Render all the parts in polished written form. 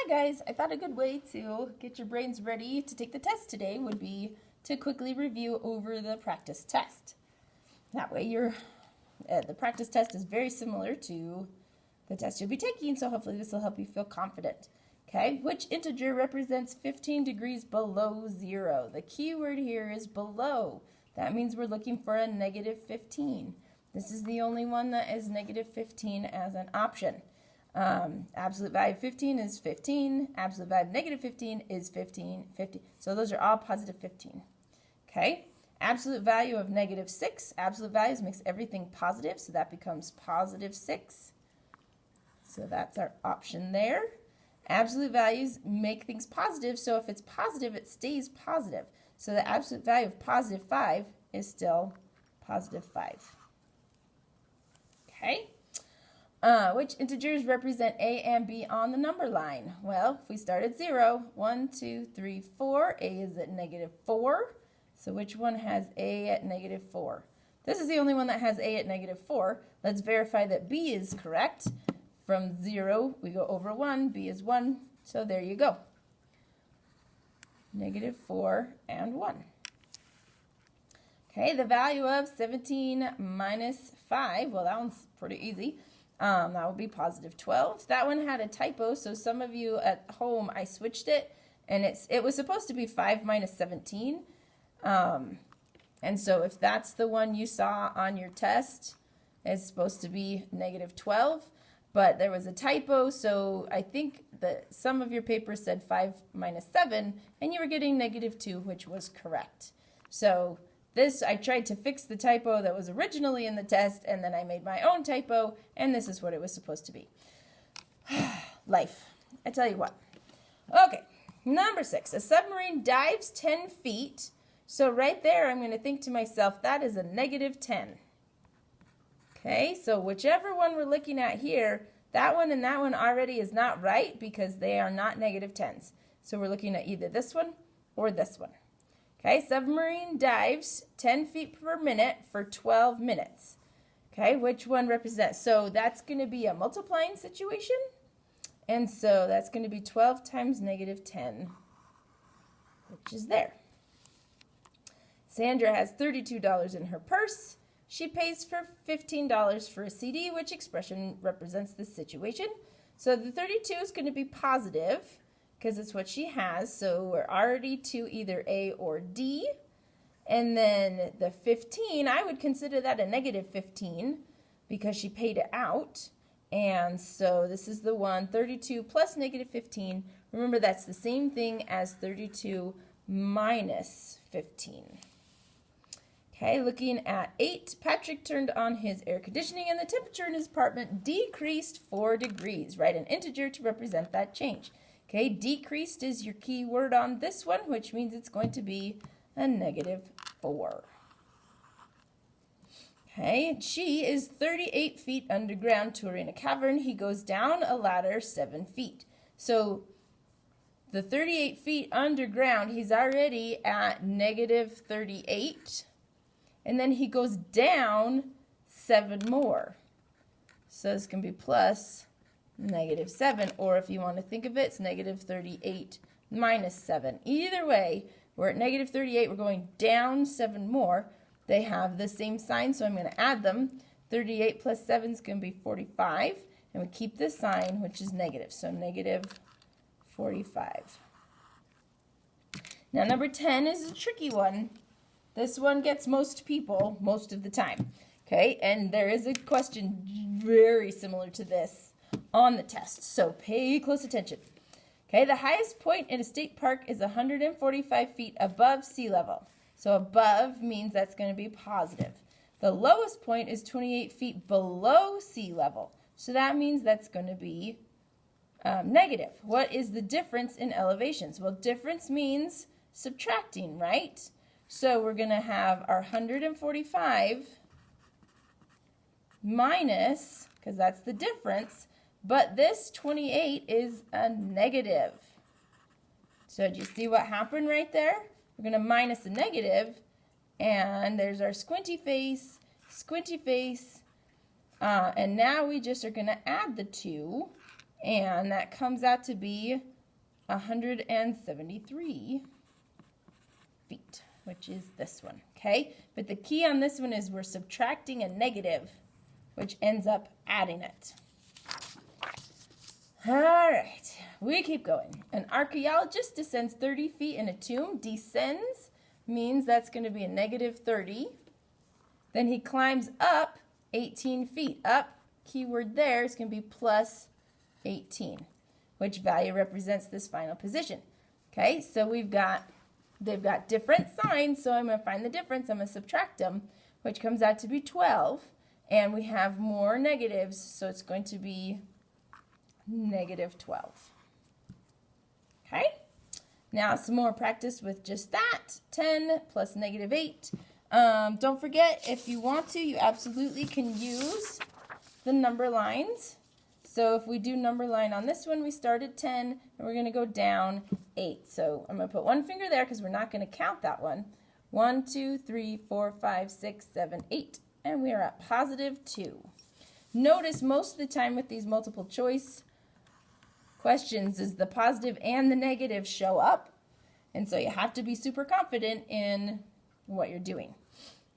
guys, I thought a good way to get your brains ready to take the test today would be to quickly review over the practice test. That way the practice test is very similar to the test you'll be taking, so hopefully this will help you feel confident. Okay, which integer represents 15 degrees below 0? The key word here is below. That means we're looking for a negative 15. This is the only one that is negative 15 as an option. Absolute value of 15 is 15. Absolute value of negative 15 is 15, 50. So those are all positive 15. Okay. Absolute value of negative 6. Absolute values makes everything positive, so that becomes positive 6. So that's our option there. Absolute values make things positive, so if it's positive, it stays positive. So the absolute value of positive 5 is still positive 5. Okay. Which integers represent a and b on the number line? Well, if we start at 0, 1, 2, 3, 4, a is at negative 4. So which one has a at negative 4? This is the only one that has a at negative 4. Let's verify that b is correct. From 0, we go over 1, b is 1. So there you go. Negative 4 and 1. Okay, the value of 17 minus 5, well, that one's pretty easy. That would be positive 12. That one had a typo, so some of you at home, I switched it, and it was supposed to be 5 minus 17. And so if that's the one you saw on your test, it's supposed to be negative 12. But there was a typo, so I think that some of your papers said 5 minus 7, and you were getting negative 2, which was correct. So I tried to fix the typo that was originally in the test, and then I made my own typo, and this is what it was supposed to be. Life. I tell you what. Okay, number 6. A submarine dives 10 feet. So right there, I'm going to think to myself, that is a negative 10. Okay, so whichever one we're looking at here, that one and that one already is not right because they are not negative 10s. So we're looking at either this one or this one. Okay, submarine dives 10 feet per minute for 12 minutes. Okay, which one represents? So that's going to be a multiplying situation. And so that's going to be 12 times negative 10, which is there. Sandra has $32 in her purse. She pays for $15 for a CD, which expression represents this situation. So the 32 is going to be positive because it's what she has. So we're already to either A or D. And then the 15, I would consider that a negative 15 because she paid it out. And so this is the one, 32 plus negative 15. Remember, that's the same thing as 32 minus 15. Okay, looking at 8, Patrick turned on his air conditioning and the temperature in his apartment decreased 4 degrees. Write an integer to represent that change. Okay, decreased is your key word on this one, which means it's going to be a negative 4. Okay, she is 38 feet underground touring a cavern. He goes down a ladder 7 feet. So the 38 feet underground, he's already at negative 38. And then he goes down 7 more. So this can be plus negative 7. Or if you want to think of it, it's negative 38 minus 7. Either way, we're at negative 38. We're going down 7 more. They have the same sign, so I'm going to add them. 38 plus 7 is going to be 45. And we keep this sign, which is negative. So negative 45. Now number 10 is a tricky one. This one gets most people most of the time, okay? And there is a question very similar to this on the test, so pay close attention. Okay, the highest point in a state park is 145 feet above sea level. So above means that's going to be positive. The lowest point is 28 feet below sea level. So that means that's going to be negative. What is the difference in elevations? Well, difference means subtracting, right? So we're going to have our 145 minus, because that's the difference, but this 28 is a negative. So do you see what happened right there? We're going to minus a negative, and there's our squinty face, and now we just are going to add the 2, and that comes out to be 173 feet, which is this one, okay? But the key on this one is we're subtracting a negative, which ends up adding it. All right, we keep going. An archaeologist descends 30 feet in a tomb. Descends means that's going to be a negative 30. Then he climbs up 18 feet. Up, keyword there, is going to be plus 18, which value represents this final position. Okay, so they've got different signs, so I'm going to find the difference. I'm going to subtract them, which comes out to be 12. And we have more negatives, so it's going to be negative 12. Okay, now some more practice with just that. 10 plus negative 8. Don't forget, if you want to, you absolutely can use the number lines. So if we do number line on this one, we start at 10, and we're going to go down 8. So I'm going to put one finger there because we're not going to count that one. 1, 2, 3, 4, 5, 6, 7, 8. And we are at positive 2. Notice most of the time with these multiple choice questions is the positive and the negative show up. And so you have to be super confident in what you're doing.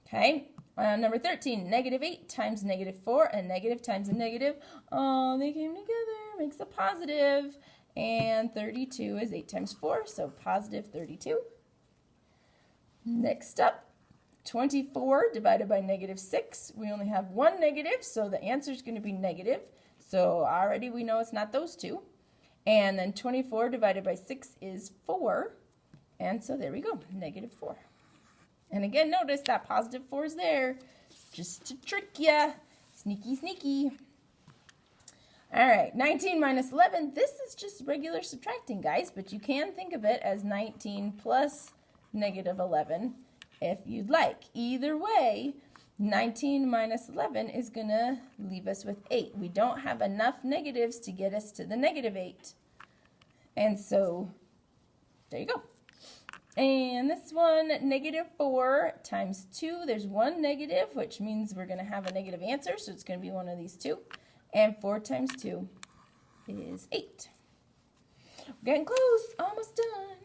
Okay, number 13, negative 8 times negative 4, and negative times a negative. Oh, they came together, makes a positive. And 32 is 8 times 4, so positive 32. Next up, 24 divided by negative 6. We only have one negative, so the answer is going to be negative. So already we know it's not those two. And then 24 divided by 6 is 4. And so there we go, negative 4. And again, notice that positive 4 is there just to trick ya. Sneaky, sneaky. All right, 19 minus 11. This is just regular subtracting, guys, but you can think of it as 19 plus negative 11 if you'd like. Either way, 19 minus 11 is going to leave us with 8. We don't have enough negatives to get us to the negative 8. And so, there you go. And this one, negative 4 times 2. There's one negative, which means we're going to have a negative answer, so it's going to be one of these two. And 4 times 2 is 8. We're getting close, almost done.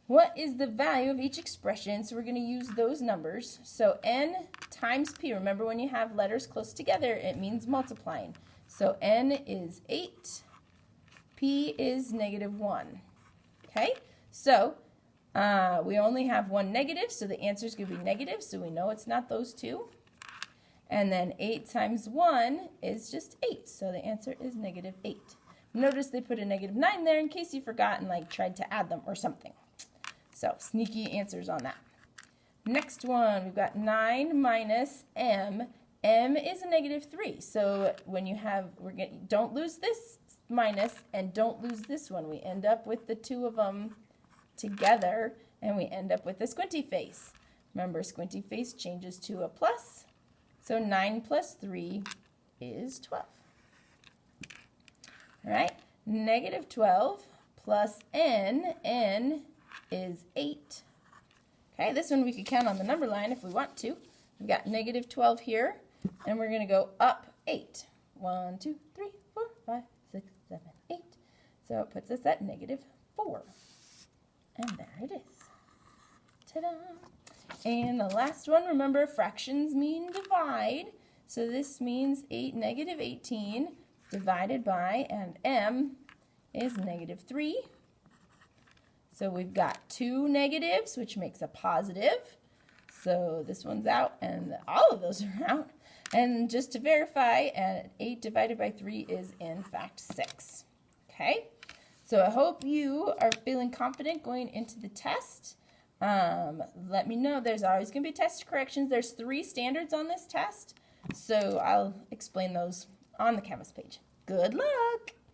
What is the value of each expression? So we're going to use those numbers. So n times p. Remember, when you have letters close together, it means multiplying. So n is 8. P is negative 1. Okay? So we only have one negative, so the answer is going to be negative. So we know it's not those two. And then 8 times 1 is just 8. So the answer is negative 8. Notice they put a negative 9 there in case you forgot and tried to add them or something. So, sneaky answers on that. Next one, we've got 9 minus m. M is a negative 3. So, when you have, don't lose this minus and don't lose this one. We end up with the two of them together, and we end up with a squinty face. Remember, squinty face changes to a plus. So, 9 plus 3 is 12. All right, negative 12 plus n. N is 8. Okay, this one we could count on the number line if we want to. We've got negative 12 here, and we're going to go up 8. 1, 2, 3, 4, 5, 6, 7, 8. So it puts us at negative 4. And there it is. Ta-da! And the last one, remember, fractions mean divide. So this means negative 18 divided by, and m is negative 3. So we've got two negatives, which makes a positive. So this one's out, and all of those are out. And just to verify, 8 divided by 3 is, in fact, 6. Okay? So I hope you are feeling confident going into the test. Let me know. There's always going to be test corrections. There's 3 standards on this test. So I'll explain those on the Canvas page. Good luck!